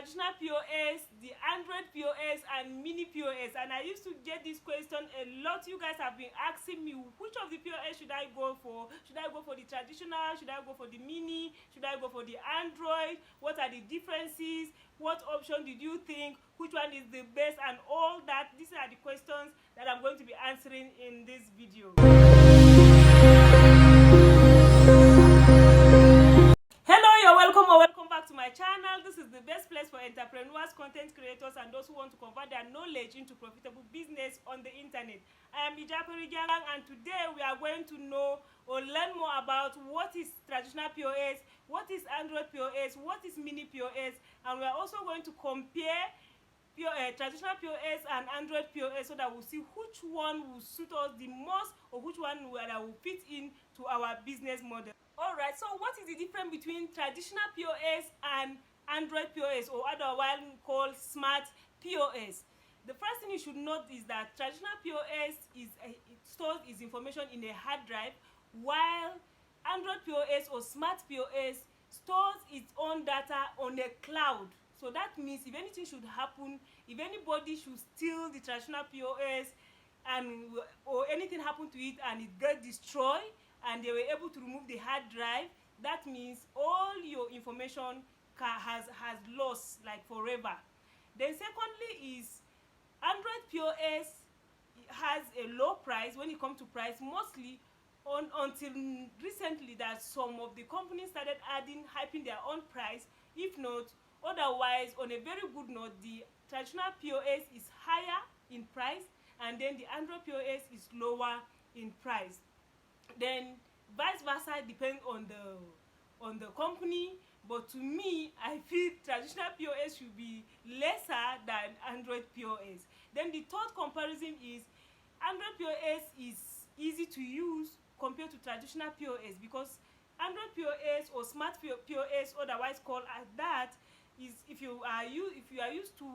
traditional POS, the Android POS and mini POS, and I used to get this question a lot. You guys have been asking me, which of the POS should I go for? Should I go for the traditional? Should I go for the mini? Should I go for the Android? What are the differences? What option did you think? Which one is the best? And all that. These are the questions that I'm going to be answering in this video. Hello, you're welcome or welcome back to my channel. This is the best place for entrepreneurs, content creators, and those who want to convert their knowledge into profitable business on the internet. I am IJAPARI, and today we are going to know or learn more about what is traditional POS, what is Android POS, what is mini POS, and we are also going to compare traditional POS and Android POS so that we'll see which one will suit us the most or which one will fit in to our business model. Alright, so what is the difference between traditional POS and Android POS, or otherwise called smart POS? The first thing you should note is that traditional POS it stores its information in a hard drive, while Android POS or smart POS stores its own data on a cloud. So that means if anything should happen, if anybody should steal the traditional POS and or anything happen to it and it get destroyed and they were able to remove the hard drive, that means all your information has lost like forever. Then secondly is Android POS has a low price when it comes to price, mostly until recently that some of the companies started hyping their own price. If not, otherwise, on a very good note, the traditional POS is higher in price and then the Android POS is lower in price. Then vice versa depends on the company, but to me I feel traditional POS should be lesser than Android POS. Then the third comparison is Android POS is easy to use compared to traditional POS, because Android POS or smart POS, otherwise called as that, is if you are used to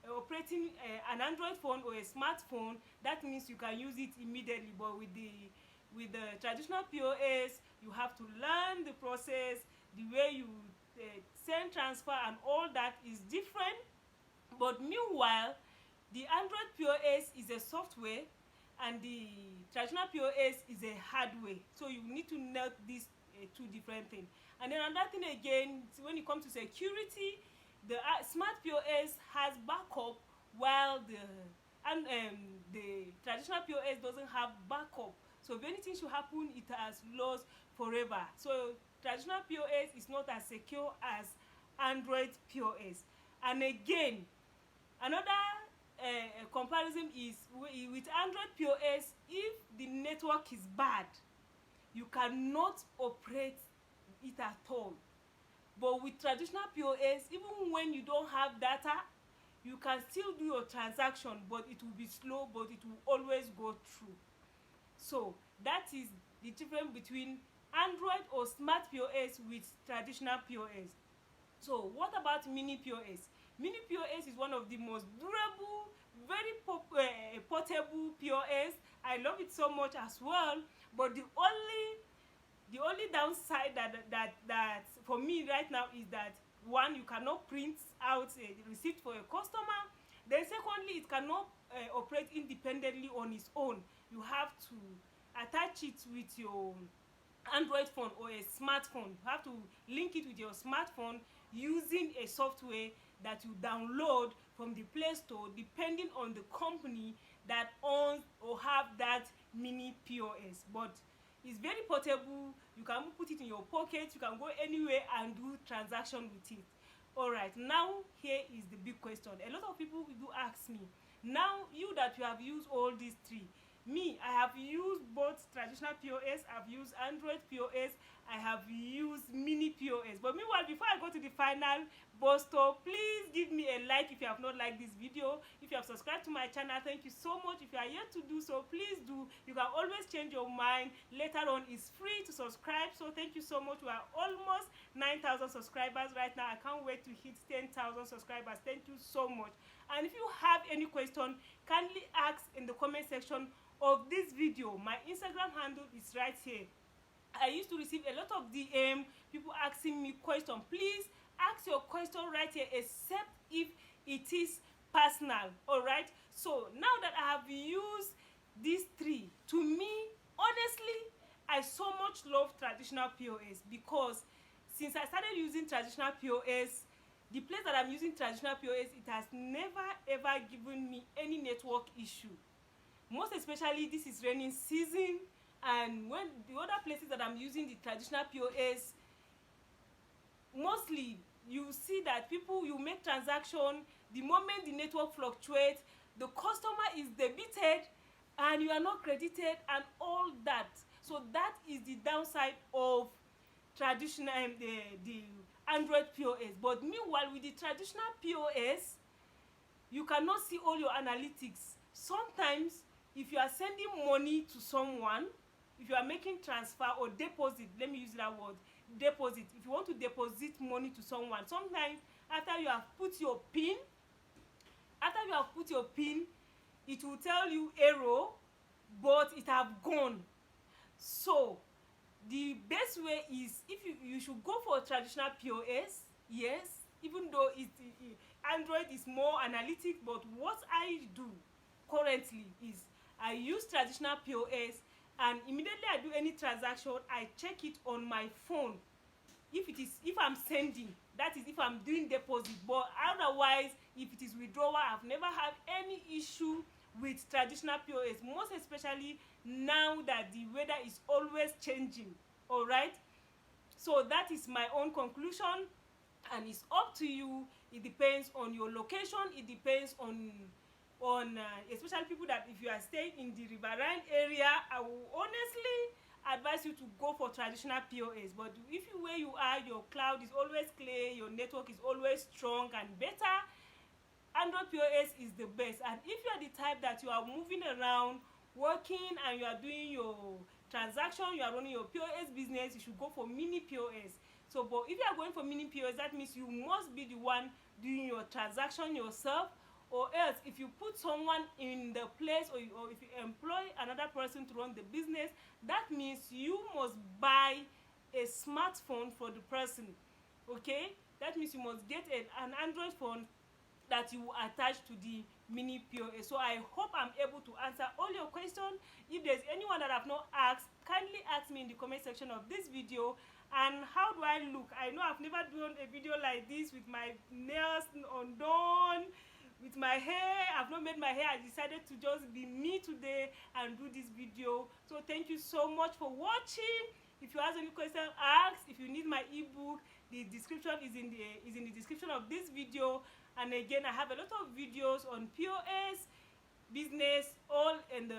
operating an Android phone or a smartphone, that means you can use it immediately. But with the traditional POS, you have to learn the process, the way you send, transfer, and all that is different. But meanwhile, the Android POS is a software and the traditional POS is a hardware. So you need to note these two different things. And then another thing again, when it comes to security, the smart POS has backup, while the traditional POS doesn't have backup. So if anything should happen, it has lost forever. So traditional POS is not as secure as Android POS. And again, another comparison is with Android POS, if the network is bad, you cannot operate it at all. But with traditional POS, even when you don't have data, you can still do your transaction, but it will be slow, but it will always go through. So that is the difference between Android or smart POS with traditional POS. So what about mini POS? Mini POS is one of the most durable, very portable POS. I love it so much as well. But the only downside that for me right now is that, one, you cannot print out a receipt for a customer. Then secondly, it cannot operate independently on its own. You have to attach it with your Android phone or a smartphone. You have to link it with your smartphone using a software that you download from the Play Store, depending on the company that owns or have that mini POS. But it's very portable. You can put it in your pocket. You can go anywhere and do transaction with it. Alright, now here is the big question. A lot of people do ask me, now you that you have used all these three, me, I have used both traditional POS, I've used Android POS, I have used mini POS. But meanwhile, before I go to the final boss stop, please give me a like if you have not liked this video. If you have subscribed to my channel, thank you so much. If you are yet to do so, please do. You can always change your mind later on. It's free to subscribe. So thank you so much. We are almost 9,000 subscribers right now. I can't wait to hit 10,000 subscribers. Thank you so much. And if you have any question, kindly ask in the comment section of this video. My Instagram handle is right here. I used to receive a lot of DM, people asking me questions. Please ask your question right here, except if it is personal. All right, so now that I have used these three, to me, honestly, I so much love traditional POS, because since I started using traditional POS, the place that I'm using traditional POS, it has never ever given me any network issue. Most especially, this is raining season, and when the other places that I'm using the traditional POS, mostly you see that people, you make transaction, the moment the network fluctuates, the customer is debited and you are not credited and all that. So that is the downside of traditional the Android POS. But meanwhile, with the traditional POS, you cannot see all your analytics. Sometimes if you are sending money to someone, if you are making transfer or deposit, let me use that word, deposit, if you want to deposit money to someone, sometimes after you have put your pin, it will tell you error, but it have gone. So the best way is, if you should go for traditional POS, yes, even though Android is more analytic, but what I do currently is I use traditional POS, and immediately I do any transaction, I check it on my phone. If I'm sending, that is if I'm doing deposit. But otherwise, if it is withdrawal, I've never had any issue with traditional POS, most especially now that the weather is always changing. All right, so that is my own conclusion, and it's up to you. It depends on your location, it depends on especially people that, if you are staying in the riverine area, I will honestly advise you to go for traditional POS. But if where you are, your cloud is always clear, your network is always strong and better, Android POS is the best. And if you are the type that you are moving around, working, and you are doing your transaction, you are running your POS business, you should go for mini POS. So, but if you are going for mini POS, that means you must be the one doing your transaction yourself, or else if you put someone in the place, or if you employ another person to run the business, that means you must buy a smartphone for the person. Okay, that means you must get an Android phone that you will attach to the mini POS. So I hope I'm able to answer all your questions. If there's anyone that I've not asked, kindly ask me in the comment section of this video. And how do I look? I know I've never done a video like this, with my nails undone, with my hair. I've not made my hair. I decided to just be me today and do this video. So thank you so much for watching. If you have any question, ask. If you need my ebook, the description is in the description of this video. And again, I have a lot of videos on POS business, all in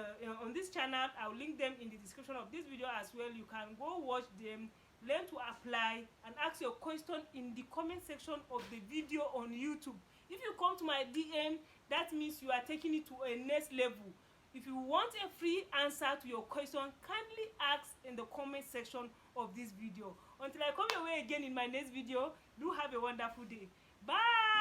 on this channel. I'll link them in the description of this video as well. You can go watch them, learn to apply, and ask your question in the comment section of the video on YouTube. If you come to my DM, that means you are taking it to a next level. If you want a free answer to your question, kindly ask in the comment section of this video. Until I come your way again in my next video, do have a wonderful day. Bye.